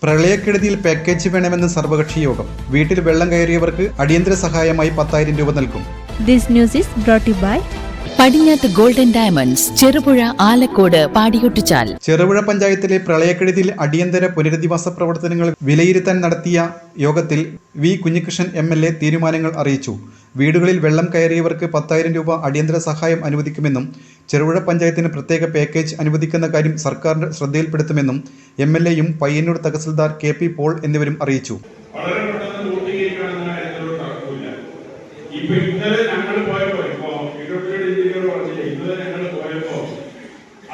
പ്രളയക്കെടുതിയിൽ പാക്കേജ് വേണമെന്ന് സർവകക്ഷി യോഗം. വീട്ടിൽ വെള്ളം കയറിയവർക്ക് അടിയന്തര സഹായമായി 10,000 രൂപ നൽകും. This news is brought to you by Padinjath golden diamonds, Cherupuzha, Alakode, Padiyottuchal. Cherupuzha പഞ്ചായത്തിലെ പ്രളയക്കെടുതിയിൽ അടിയന്തര പുനരധിവാസ പ്രവർത്തനങ്ങൾ വിലയിരുത്താൻ നടത്തിയ യോഗത്തിൽ വി കുഞ്ഞികൃഷ്ണൻ MLA തീരുമാനങ്ങൾ അറിയിച്ചു. വീടുകളിൽ വെള്ളം കയറിയവർക്ക് 10,000 രൂപ അടിയന്തര സഹായം അനുവദിക്കുമെന്നും ചെറുപുഴ പഞ്ചായത്തിന് പ്രത്യേക പാക്കേജ് അനുവദിക്കുന്ന കാര്യം സർക്കാരിന്റെ ശ്രദ്ധയിൽപ്പെടുത്തുമെന്നും MLAയും പയ്യന്നൂർ തഹസിൽദാർ KP പോൾ എന്നിവരും അറിയിച്ചു.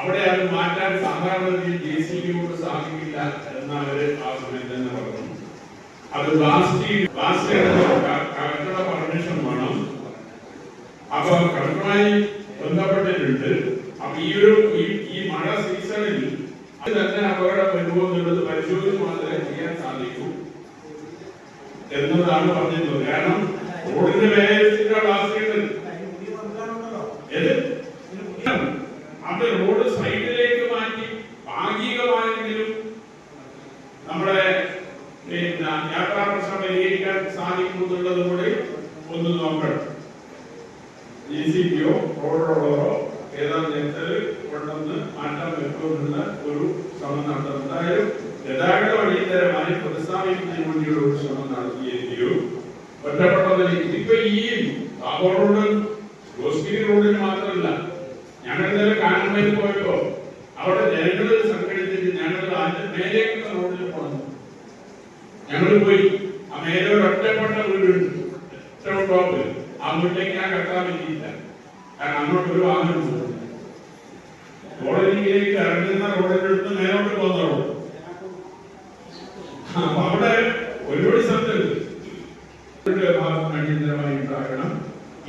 അവിടെ അത് മാറ്റാൻ സാധാരണ JCB കൊണ്ട് സാധിക്കില്ല എന്നവര് ആ സമയത്ത് തന്നെ പറഞ്ഞു. അത് കളക്ടറുടെ പെർമിഷൻ വേണം. അപ്പൊ കളക്ടറുമായി ബന്ധപ്പെട്ടിട്ടുണ്ട്. അപ്പൊ ഈ മഴ സീസണിൽ അത് തന്നെ അപകടം വരുമോ എന്നുള്ളത് പരിശോധിച്ച് മാത്രമേ ചെയ്യാൻ സാധിക്കൂ എന്നതാണ് പറഞ്ഞിട്ടുള്ളത്. കാരണം റോഡിന്റെ മേലെ ഗ്ലാസ് അത് റോഡ് സൈഡിലേക്ക് മാറ്റി ഭാഗികമായെങ്കിലും നമ്മുടെ യാത്രാ പ്രശ്നം പരിഹരിക്കാൻ സാധിക്കുന്നുള്ളത് കൂടി ഒന്ന് നോക്കണം. JCBയോ റോഡ് റോളറോ ഏതാണെന്ന് കൊണ്ടുവന്ന് മാറ്റാൻ പറ്റുമെന്നുള്ള ഒരു ശ്രമം നടത്തുന്നത്. എന്തായാലും ഗതാഗത വഴിതരമായി പ്രതിസ്ഥാപിക്കുന്നതിന് വേണ്ടിയുള്ള ഒരു ശ്രമം നടത്തിയെങ്കിലും ഒറ്റപ്പെട്ടതിൽ ഇതിപ്പോ ഈ ബാബർ റോഡ് ഗോസ്ഗിരി റോഡിന് മാത്രമല്ല, ഞങ്ങൾ ഇന്നലെ കാനമേൽ പോയപ്പോ അവിടെ ജനങ്ങൾ സംഘടിച്ചിട്ട് ഞങ്ങൾ അതിന്റെ മേലേക്കുള്ള റോഡിൽ പോകണം. ഞങ്ങൾ പോയി ആ മേലെ ഒരു ഒറ്റപ്പെട്ട വീടുണ്ട്, ഏറ്റവും ടോപ്പ്. ആ വീട്ടിലേക്ക് ഞാൻ കെട്ടാൻ പറ്റിയില്ല, കാരണം അങ്ങോട്ട് ഒരു വാഹനം പോകും. റോഡിലേക്ക് ഇറങ്ങുന്ന റോഡിന്റെ അടുത്ത് മേലോട്ട് പോകുന്ന റോഡ്. അപ്പൊ അവിടെ ഒരുപാട് സ്ഥലത്തുണ്ട് ഭാഗം അടിയന്തരമായി ഉണ്ടാകണം.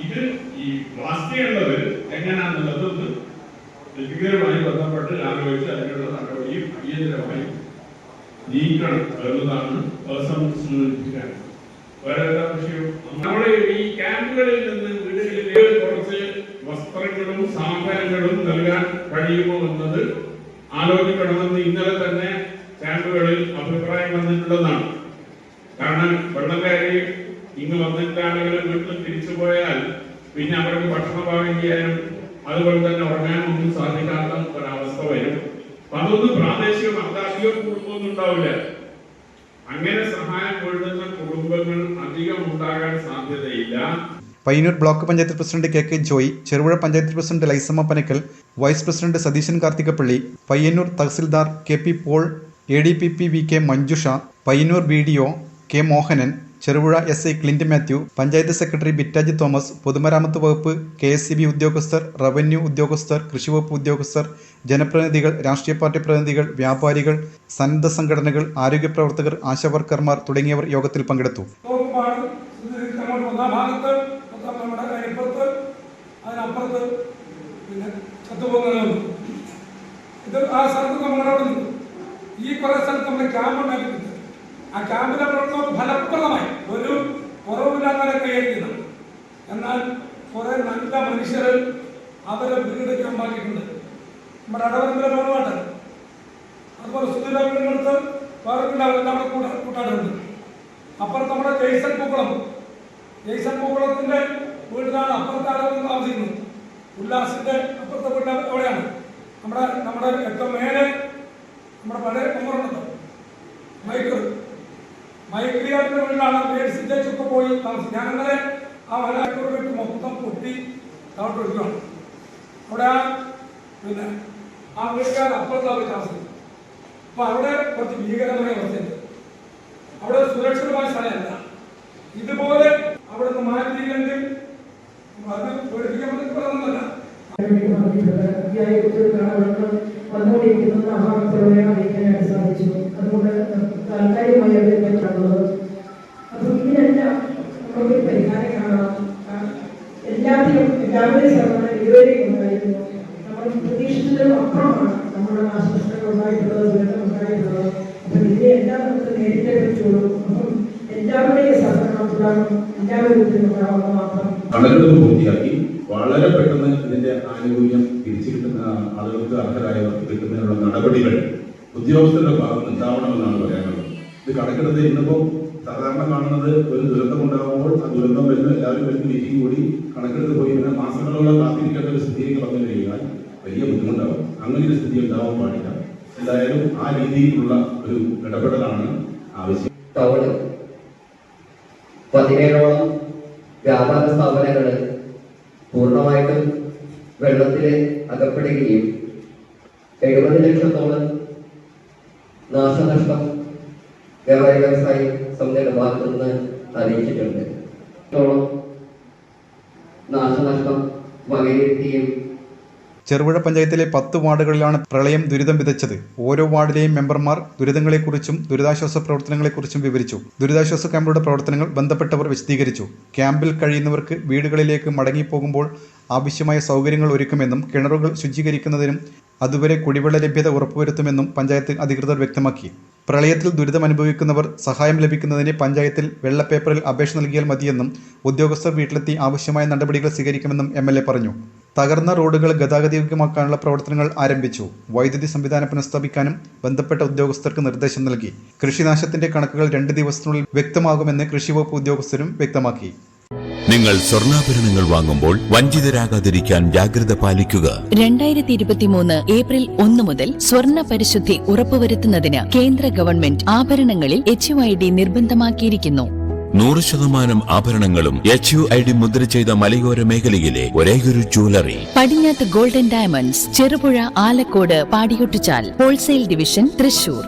ഇത് ഈ പ്ലാസ്റ്റിക്കുള്ളത് എങ്ങനെയാണെന്നുള്ളത് വ്യക്തിപരമായി ബന്ധപ്പെട്ട് ആലോചിച്ച് അതിനുള്ള നടപടിയും അടിയന്തരമായി നീക്കണം എന്നതാണ് സൂചിപ്പിക്കാൻ. വേറെ എന്താ വിഷയം? നമ്മുടെ ഈ ക്യാമ്പുകളിൽ നിന്ന് വീടുകളിലെ കുറച്ച് വസ്ത്രങ്ങളും സാധനങ്ങളും നൽകാൻ കഴിയുമോ എന്നത് ആലോചിക്കണമെന്ന് ഇന്നലെ തന്നെ ക്യാമ്പുകളിൽ അഭിപ്രായം വന്നിട്ടുള്ളതാണ്. കാരണം വെള്ളം കയറി ഇങ്ങ് വന്നിട്ട് ആളുകൾ വീട്ടിൽ തിരിച്ചു പോയാൽ പിന്നെ അവർക്ക് ഭക്ഷണം പാകം ചെയ്യാനും അതുപോലെ തന്നെ ഉറങ്ങാനും ഒന്നും സാധിക്കാത്ത ഒരവസ്ഥ വരും. അതൊന്നും പ്രാദേശിക അധികം കുടുംബമൊന്നും ഉണ്ടാവില്ല. അങ്ങനെ സഹായം കൊള്ളുന്ന കുടുംബങ്ങൾ അധികം ഉണ്ടാകാൻ സാധ്യതയില്ല. Payyanur block panchayat president KK Joy, Cherupuzha panchayat president Laisamma Panackal, vice president Satheesan Karthikappally, Payyanur tahsildar KP Paul, ADPP VK Manjusha, Payyanur BDO K Mohanan, Cherupuzha SI Clint Mathew, panchayat secretary Bitaji Thomas, പൊതുമരാമത്ത് വകുപ്പ്, KSCB ഉദ്യോഗസ്ഥർ, റവന്യൂ ഉദ്യോഗസ്ഥർ, കൃഷിവകുപ്പ് ഉദ്യോഗസ്ഥർ, ജനപ്രതിനിധികൾ, രാഷ്ട്രീയ പാർട്ടി പ്രതിനിധികൾ, വ്യാപാരികൾ, സന്നദ്ധ സംഘടനകൾ, ആരോഗ്യ പ്രവർത്തകർ, ആശാവർക്കർമാർ തുടങ്ങിയവർ യോഗത്തിൽ പങ്കെടുത്തു. ആ ക്യാമ്പിലെ പ്രവർത്തനം ഫലപ്രദമായി ഒരു കുറവില്ലാതെ കൈകരിക്കുന്നു. എന്നാൽ കുറെ നല്ല മനുഷ്യർ അവരെ വീട് ക്യാമ്പാക്കിയിട്ടുണ്ട്. നമ്മുടെ അടവരമ്പിലെ പാടുപാട്ട്, അതുപോലെ സുധീര വീടിനടുത്ത് വേറെ അവരെല്ലാം കൂട്ടാടുണ്ട്. അപ്പുറത്ത് നമ്മുടെ ജയ്സൺ പൂക്കുളത്തിന്റെ വീട്ടിലാണ് അപ്പുറത്തെ അടവ് താമസിക്കുന്നത്. ഉല്ലാസിന്റെ അപ്പുറത്തെ വീട്ടിൽ എവിടെയാണ് നമ്മുടെ ഏറ്റവും മേലെ നമ്മുടെ പഴയ കുമ്പറുണ്ടല്ലോ മൈക്രിയാറിന്റെ വീട്ടിലാണ് മേഴ്സിറ്റേജൊക്കെ പോയി താമസിക്കും. ഞാനങ്ങനെ ആ വരാക്കൂർ വീട്ട് മൊത്തം പൊട്ടി താഴോട്ട് എടുക്കുകയാണ്. അവിടെ പിന്നെ ആ വീട്ടുകാർ അപ്പുറത്താണ് താമസിക്കുന്നത്. അപ്പൊ അവിടെ കുറച്ച് ഭീകരമായ അവസ്ഥയുണ്ട്. അവിടെ സുരക്ഷിതമായ സ്ഥലമല്ല. ഇതുപോലെ അവിടെ നിന്ന് മാറ്റിയില്ലെങ്കിൽ അത് പേടിപ്പിക്കാൻ പറ്റുന്നതല്ല. വന്നുകൊണ്ടിരിക്കുന്നത് അറിയിക്കാനായിട്ട് സാധിച്ചു. അതുകൊണ്ട് താൽക്കാലികമായി പറ്റുള്ളത്. അപ്പം ഇതിനെല്ലാം നമുക്കൊരു പരിഹാരം കാണാം. എല്ലാവരുടെയും സർക്കാർ ഇതുവരെയും ഉണ്ടായിരുന്നു. നമ്മൾ പ്രതീക്ഷിച്ചതിനും അപ്പുറമാണ് നമ്മുടെ നാശനഷ്ടങ്ങൾ ഉണ്ടായിട്ടുള്ളത്, ദുരന്തം ഉണ്ടായിട്ടുള്ളത്. അപ്പം ഇതിനെല്ലാം നമുക്ക് നേരിട്ടേ പറ്റുള്ളൂ. അപ്പം എല്ലാവരുടെയും സഹകരണം ഉണ്ടാകണം, എല്ലാവരും ഉണ്ടാവുന്ന മാത്രം പൂർത്തിയാക്കി വളരെ പെട്ടെന്ന് ഇതിന്റെ ആനുകൂല്യം തിരിച്ചു കിട്ടുന്ന ആളുകൾക്ക് അർഹരായവർക്ക് കിട്ടുന്നതിനുള്ള നടപടികൾ ഉദ്യോഗസ്ഥരുടെ ഭാഗത്ത് ഉണ്ടാവണമെന്നാണ് പറയാനുള്ളത്. ഇത് കണക്കെടുത്ത് ഇന്നിപ്പോൾ സാധാരണ കാണുന്നത് ഒരു ദുരന്തം ഉണ്ടാകുമ്പോൾ ആ ദുരന്തം വരുന്ന എല്ലാവരും വരുന്ന മീറ്റിംഗ് കൂടി കണക്കെടുത്ത് പോയി പിന്നെ മാസങ്ങളോളം കാത്തിരിക്കേണ്ട ഒരു സ്ഥിതിയിലേക്ക് വന്നു കഴിഞ്ഞാൽ വലിയ ബുദ്ധിമുട്ടാവും. അങ്ങനെ ഒരു സ്ഥിതി ഉണ്ടാവാൻ പാടില്ല. എന്തായാലും ആ രീതിയിലുള്ള ഒരു ഇടപെടലാണ് ആവശ്യം. ടൗണിൽ 17ഓളം വ്യാപാര സ്ഥാപനങ്ങൾ പൂർണ്ണമായിട്ടും വെള്ളത്തിൽ അകപ്പെടുകയും 70 ലക്ഷത്തോളം നാശനഷ്ടം വ്യവസായ സമിതിയുടെ ഭാഗത്തു നിന്ന് അറിയിച്ചിട്ടുണ്ട്. നാശനഷ്ടം വകയിരുത്തിയും ചെറുപുഴ പഞ്ചായത്തിലെ 10 വാർഡുകളിലാണ് പ്രളയം ദുരിതം വിതച്ചത്. ഓരോ വാർഡിലെയും മെമ്പർമാർ ദുരിതങ്ങളെക്കുറിച്ചും ദുരിതാശ്വാസ പ്രവർത്തനങ്ങളെക്കുറിച്ചും വിവരിച്ചു. ദുരിതാശ്വാസ ക്യാമ്പുകളുടെ പ്രവർത്തനങ്ങൾ ബന്ധപ്പെട്ടവർ വിശദീകരിച്ചു. ക്യാമ്പിൽ കഴിയുന്നവർക്ക് വീടുകളിലേക്ക് മടങ്ങിപ്പോകുമ്പോൾ ആവശ്യമായ സൗകര്യങ്ങൾ ഒരുക്കുമെന്നും കിണറുകൾ ശുചീകരിക്കുന്നതിനും അതുവരെ കുടിവെള്ള ലഭ്യത ഉറപ്പുവരുത്തുമെന്നും പഞ്ചായത്ത് അധികൃതർ വ്യക്തമാക്കി. പ്രളയത്തിൽ ദുരിതമനുഭവിക്കുന്നവർ സഹായം ലഭിക്കുന്നതിന് പഞ്ചായത്തിൽ വെള്ളപ്പേപ്പറിൽ അപേക്ഷ നൽകിയാൽ മതിയെന്നും ഉദ്യോഗസ്ഥർ വീട്ടിലെത്തി ആവശ്യമായ നടപടികൾ സ്വീകരിക്കുമെന്നും MLA പറഞ്ഞു. തകർന്ന റോഡുകൾ ഗതാഗതയോഗ്യമാക്കാനുള്ള പ്രവർത്തനങ്ങൾ ആരംഭിച്ചു. വൈദ്യുതി സംവിധാനം പുനഃസ്ഥാപിക്കാനും ബന്ധപ്പെട്ട ഉദ്യോഗസ്ഥർക്ക് നിർദ്ദേശം നൽകി. കൃഷിനാശത്തിന്റെ കണക്കുകൾ 2 ദിവസത്തിനുള്ളിൽ വ്യക്തമാകുമെന്ന് കൃഷിവകുപ്പ് ഉദ്യോഗസ്ഥരും വ്യക്തമാക്കി. നിങ്ങൾ സ്വർണ്ണാഭരണങ്ങൾ വാങ്ങുമ്പോൾ വഞ്ചിതരാകാതിരിക്കാൻ ജാഗ്രത പാലിക്കുക. 2023 ഏപ്രിൽ 1 മുതൽ സ്വർണ്ണ പരിശുദ്ധി ഉറപ്പുവരുത്തുന്നതിന് കേന്ദ്ര ഗവൺമെന്റ് ആഭരണങ്ങളിൽ HUID നിർബന്ധമാക്കിയിരിക്കുന്നു. 100% ആഭരണങ്ങളും HUID മുദ്ര ചെയ്ത മലയോര മേഖലയിലെ ഒരേയൊരു jewellery Padinjath golden diamonds, Cherupuzha, Alakode, Padiyottuchal, wholesale division, Thrissur.